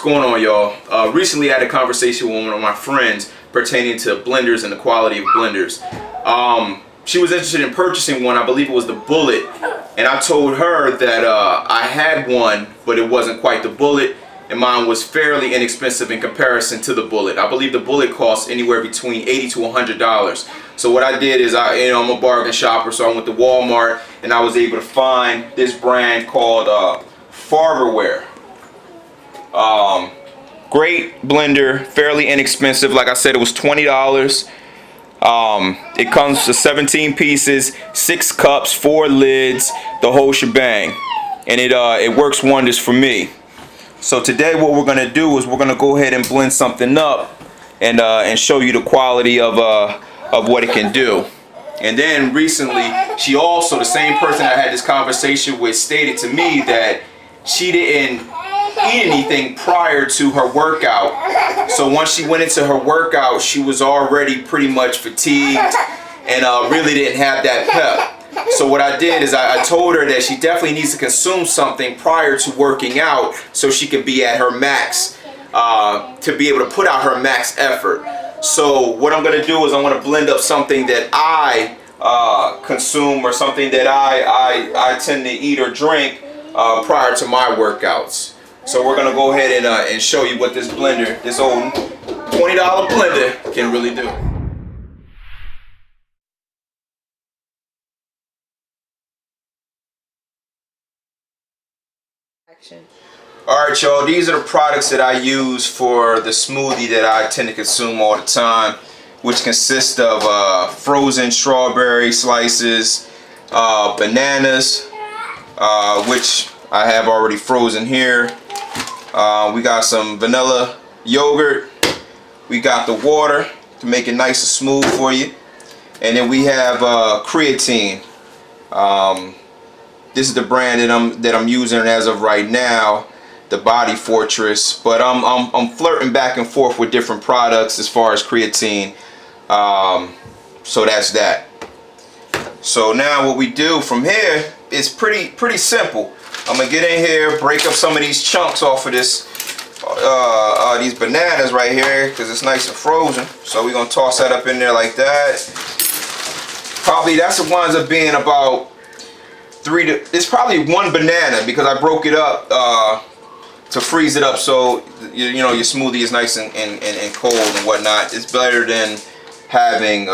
going on, y'all? Recently I had a conversation with one of my friends pertaining to blenders and the quality of blenders. She was interested in purchasing one. I believe it was the Bullet, and I told her that I had one, but it wasn't quite the Bullet, and mine was fairly inexpensive in comparison to the Bullet. I believe the Bullet costs anywhere between $80 to $100. So what I did is I'm a bargain shopper, so I went to Walmart and I was able to find this brand called Farberware. Great blender, fairly inexpensive. Like I said, it was $20. It comes to 17 pieces, 6 cups, 4 lids, the whole shebang, and it works wonders for me. So today what we're gonna do is we're gonna go ahead and blend something up and show you the quality of what it can do. And then recently, she also, the same person I had this conversation with, stated to me that she didn't eat anything prior to her workout. So once she went into her workout, she was already pretty much fatigued and really didn't have that pep. So what I did is I told her that she definitely needs to consume something prior to working out so she can be at her max, to be able to put out her max effort. So what I'm going to do is I'm going to blend up something that I consume, or something that I tend to eat or drink prior to my workouts. So we're going to go ahead and show you what this blender, this old $20 blender, can really do. Alright, y'all, these are the products that I use for the smoothie that I tend to consume all the time, which consists of frozen strawberry slices, bananas, which I have already frozen here. We got some vanilla yogurt. We got the water to make it nice and smooth for you. And then we have creatine. This is the brand that I'm using as of right now, the Body Fortress. But I'm flirting back and forth with different products as far as creatine. So that's that. So now what we do from here is pretty simple. I'm gonna get in here, break up some of these chunks off of this these bananas right here, because it's nice and frozen. So we're gonna toss that up in there like that. Probably that's the ones up being about it's probably 1 banana, because I broke it up to freeze it up, so you know your smoothie is nice and cold and whatnot. It's better than having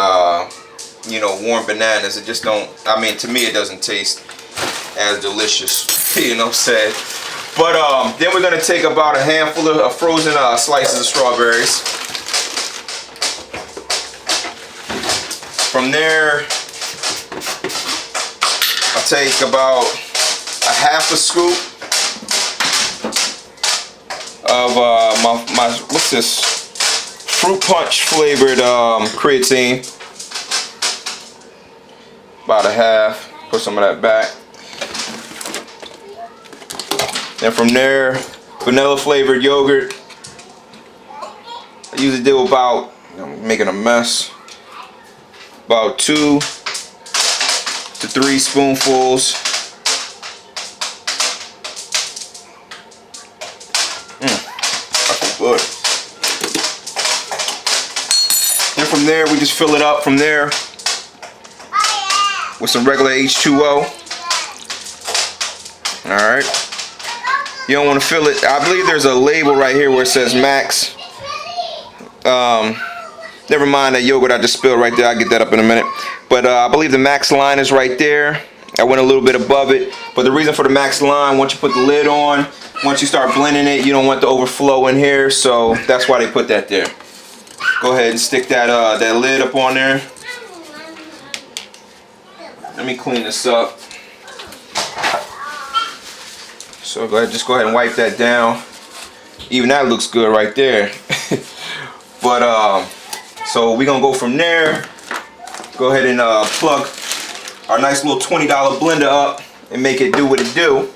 you know, warm bananas. It just don't, I mean, to me it doesn't taste as delicious. You know what I'm saying? But then we're gonna take about a handful of frozen slices of strawberries. From there, I'll take about a half a scoop of my what's this, fruit punch flavored creatine. About a half. Put some of that back. Then from there, vanilla flavored yogurt. I usually do about, I'm making a mess, about 2 to 3 spoonfuls. That's good. Then from there, we just fill it up from there with some regular H2O. Alright. You don't want to fill it. I believe there's a label right here where it says max. Never mind that yogurt I just spilled right there. I'll get that up in a minute. But I believe the max line is right there. I went a little bit above it. But the reason for the max line, once you put the lid on, once you start blending it, you don't want the overflow in here. So that's why they put that there. Go ahead and stick that that lid up on there. Let me clean this up. So just go ahead and wipe that down. Even that looks good right there. But so we're gonna go from there. Go ahead and plug our nice little $20 blender up and make it do what it do.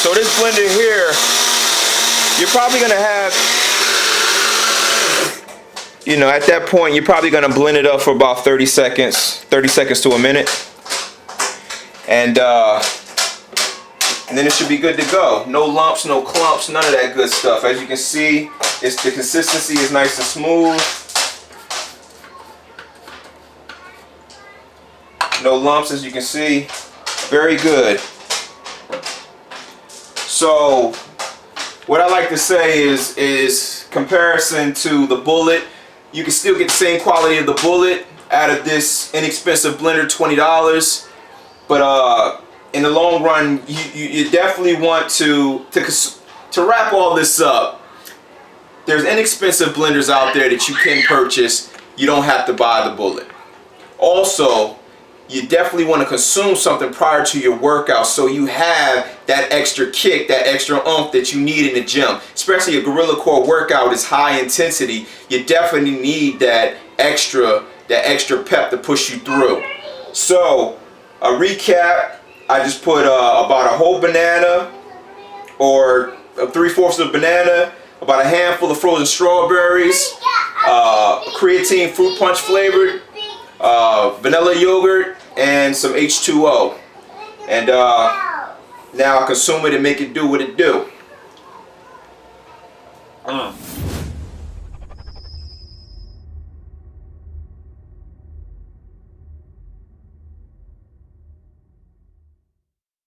so this blender here, you're probably gonna have, you know, at that point, you're probably gonna blend it up for about 30 seconds to a minute. And then it should be good to go. No lumps, no clumps, none of that good stuff. As you can see, the consistency is nice and smooth. No lumps, as you can see. Very good. So what I like to say is comparison to the Bullet, you can still get the same quality of the Bullet out of this inexpensive blender, $20. But in the long run, you definitely want to wrap all this up. There's inexpensive blenders out there that you can purchase. You don't have to buy the Bullet. Also, you definitely want to consume something prior to your workout so you have that extra kick, that extra oomph that you need in the gym. Especially a Gorilla Core workout is high intensity. You definitely need that extra pep to push you through. So, a recap, I just put about a whole banana or 3/4 of a banana, about a handful of frozen strawberries, creatine fruit punch flavored, vanilla yogurt, and some H2O. And now I consume it and make it do what it do.